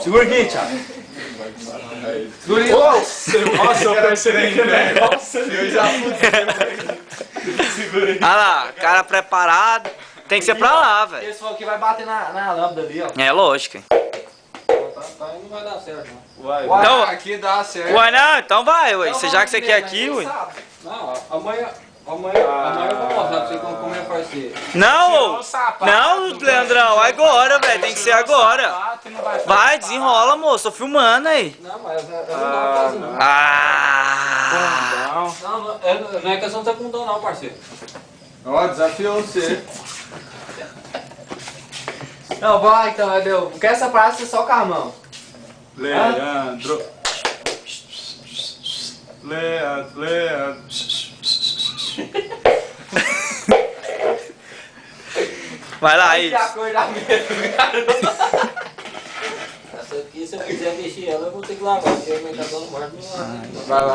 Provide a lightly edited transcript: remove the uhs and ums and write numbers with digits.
Segura aqui, Thiago. Segura aí. Nossa, eu percebi que é. Nossa, eu já fui. Segura aí. Ah lá, cara preparado. Tem que ser pra lá, velho. Esse fogo aqui vai bater na lâmpada ali, ó. É lógico. Tá, não vai dar certo, não. Vai, Então- aqui dá certo. Ué, não, então vai, ué. Já que você quer aqui, ué. Não, amanhã eu vou mostrar pra você como é que vai ser. Não, não, Leandrão, agora, velho. Tem que ser agora. Vai, desenrola, moço. Tô filmando aí. Não, mas eu não dou pra fazer, não. Ah! Não é questão de ser bundão, não, parceiro. Ó, desafiou você. Não, vai então, Edeu. Porque essa parte é só com a mão. Leandro. Leandro. Vai lá, Que Ives. acordamento, cara. Essa aqui, se eu quiser mexer ela, eu vou ter que lavar. Porque eu me dando morto, não vai. Vai lá.